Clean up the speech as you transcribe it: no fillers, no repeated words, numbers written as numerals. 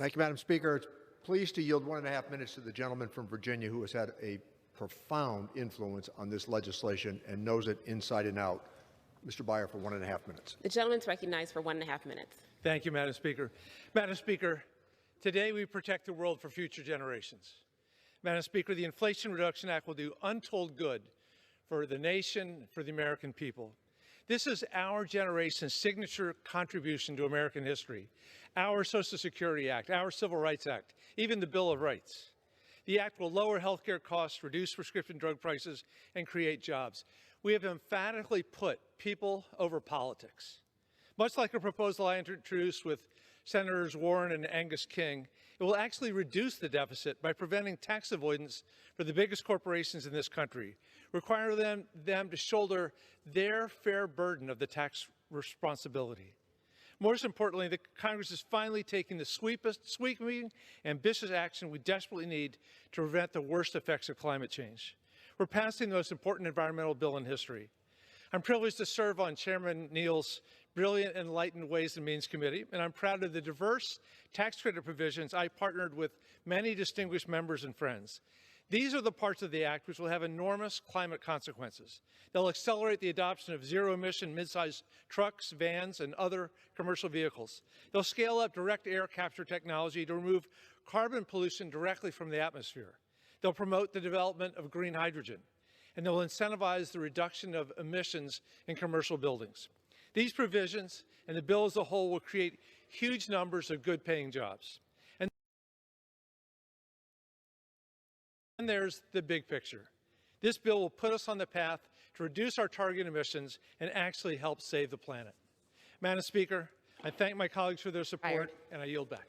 Thank you, Madam Speaker. It's pleased to yield 1.5 minutes to the gentleman from Virginia who has had a profound influence on this legislation and knows it inside and out. Mr. Beyer for 1.5 minutes. The gentleman is recognized for 1.5 minutes. Thank you, Madam Speaker. Madam Speaker, today we protect the world for future generations. Madam Speaker, the Inflation Reduction Act will do untold good for the nation, for the American people. This is our generation's signature contribution to American history. Our Social Security Act, our Civil Rights Act, even the Bill of Rights. The act will lower health care costs, reduce prescription drug prices, and create jobs. We have emphatically put people over politics. Much like a proposal I introduced with Senators Warren and Angus King, it will actually reduce the deficit by preventing tax avoidance for the biggest corporations in this country, requiring them to shoulder their fair burden of the tax responsibility. Most importantly, the Congress is finally taking the sweeping, ambitious action we desperately need to prevent the worst effects of climate change. We're passing the most important environmental bill in history. I'm privileged to serve on Chairman Neal's brilliant and enlightened Ways and Means Committee, and I'm proud of the diverse tax credit provisions I partnered with many distinguished members and friends. These are the parts of the act which will have enormous climate consequences. They'll accelerate the adoption of zero-emission mid-sized trucks, vans, and other commercial vehicles. They'll scale up direct air capture technology to remove carbon pollution directly from the atmosphere. They'll promote the development of green hydrogen, and they'll incentivize the reduction of emissions in commercial buildings. These provisions and the bill as a whole will create huge numbers of good-paying jobs. And there's the big picture. This bill will put us on the path to reduce our target emissions and actually help save the planet. Madam Speaker, I thank my colleagues for their support, and I yield back.